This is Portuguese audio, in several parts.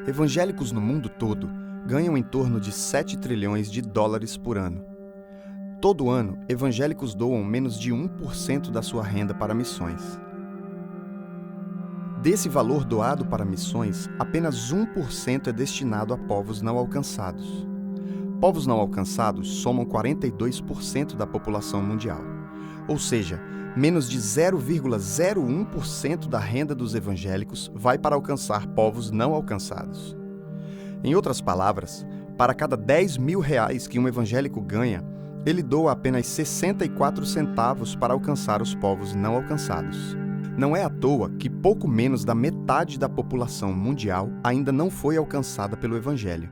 Evangélicos no mundo todo ganham em torno de 7 trilhões de dólares por ano. Todo ano, evangélicos doam menos de 1% da sua renda para missões. Desse valor doado para missões, apenas 1% é destinado a povos não alcançados. Povos não alcançados somam 42% da população mundial. Ou seja, menos de 0,01% da renda dos evangélicos vai para alcançar povos não alcançados. Em outras palavras, para cada 10 mil reais que um evangélico ganha, ele doa apenas 64 centavos para alcançar os povos não alcançados. Não é à toa que pouco menos da metade da população mundial ainda não foi alcançada pelo Evangelho.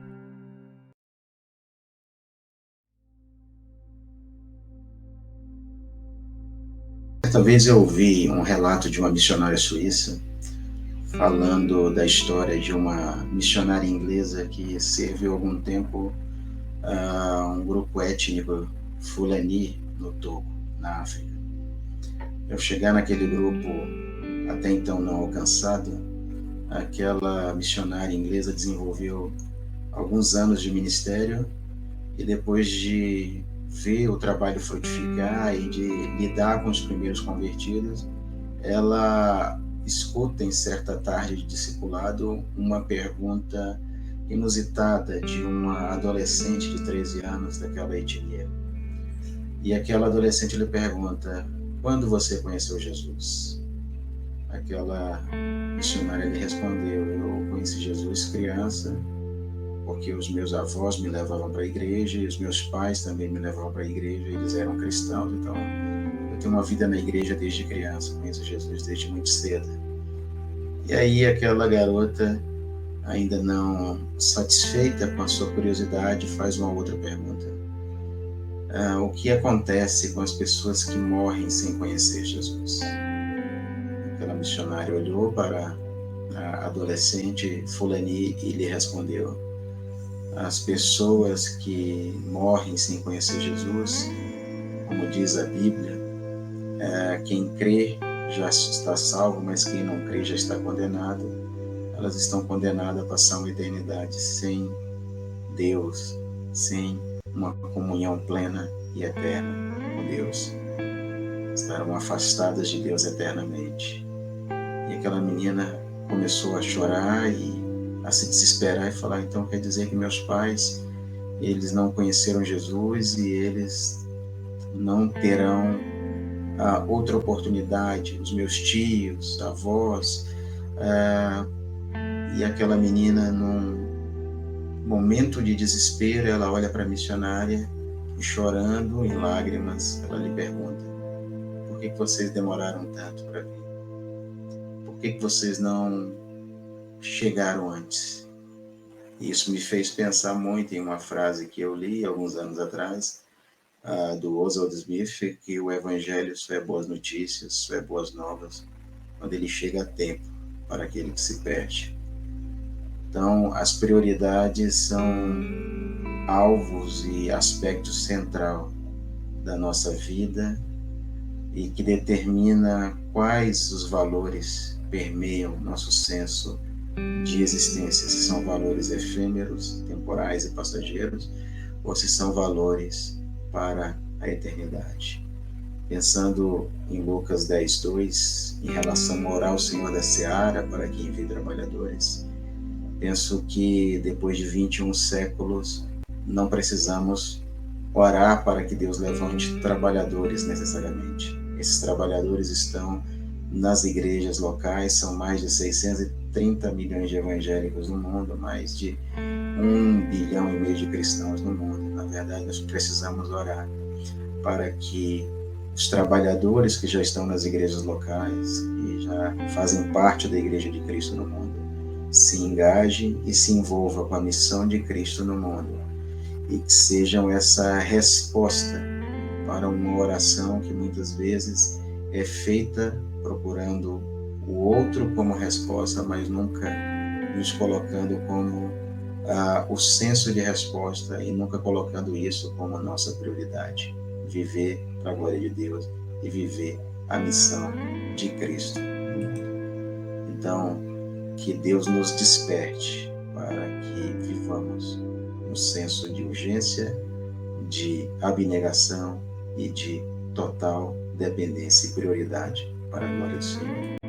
Certa vez eu ouvi um relato de uma missionária suíça falando da história de uma missionária inglesa que serviu algum tempo a um grupo étnico Fulani no Togo, na África. Ao chegar naquele grupo até então não alcançado, aquela missionária inglesa desenvolveu alguns anos de ministério e depois de ver o trabalho frutificar e de lidar com os primeiros convertidos, ela escuta em certa tarde de discipulado uma pergunta inusitada de uma adolescente de 13 anos daquela etnia. E aquela adolescente lhe pergunta: quando você conheceu Jesus? Aquela missionária lhe respondeu: eu conheci Jesus criança, porque os meus avós me levavam para a igreja e os meus pais também me levavam para a igreja, eles eram cristãos, então eu tenho uma vida na igreja desde criança, conheço Jesus desde muito cedo. E aí aquela garota, ainda não satisfeita com a sua curiosidade, faz uma outra pergunta: o que acontece com as pessoas que morrem sem conhecer Jesus? Aquela missionária olhou para a adolescente Fulani e lhe respondeu: as pessoas que morrem sem conhecer Jesus, como diz a Bíblia, quem crê já está salvo, mas quem não crê já está condenado. Elas estão condenadas a passar uma eternidade sem Deus, sem uma comunhão plena e eterna com Deus. Estarão afastadas de Deus eternamente. E aquela menina começou a chorar e a se desesperar e falar: então quer dizer que meus pais, eles não conheceram Jesus e eles não terão outra oportunidade, os meus tios, avós. E aquela menina, num momento de desespero, ela olha para a missionária e, chorando em lágrimas, ela lhe pergunta: por que vocês demoraram tanto para vir? Por que vocês não chegaram antes? E isso me fez pensar muito em uma frase que eu li alguns anos atrás, do Oswald Smith, que o evangelho só é boas notícias, só é boas novas quando ele chega a tempo para aquele que se perde. Então, as prioridades são alvos e aspectos central da nossa vida e que determina quais os valores permeiam nosso senso de existência, se são valores efêmeros, temporais e passageiros, ou se são valores para a eternidade. Pensando em Lucas 10:2, em relação a orar ao Senhor da Seara para que envie trabalhadores, penso que depois de 21 séculos não precisamos orar para que Deus levante trabalhadores necessariamente. Esses trabalhadores estão nas igrejas locais, são mais de 630 milhões de evangélicos no mundo, mais de 1,5 bilhão de cristãos no mundo. Na verdade, nós precisamos orar para que os trabalhadores que já estão nas igrejas locais, que já fazem parte da Igreja de Cristo no mundo, se engajem e se envolvam com a missão de Cristo no mundo e que sejam essa resposta para uma oração que muitas vezes é feita procurando o outro como resposta, mas nunca nos colocando como o senso de resposta e nunca colocando isso como a nossa prioridade. Viver para a glória de Deus e viver a missão de Cristo. Então, que Deus nos desperte para que vivamos um senso de urgência, de abnegação e de total dependência e prioridade para a glória do Senhor.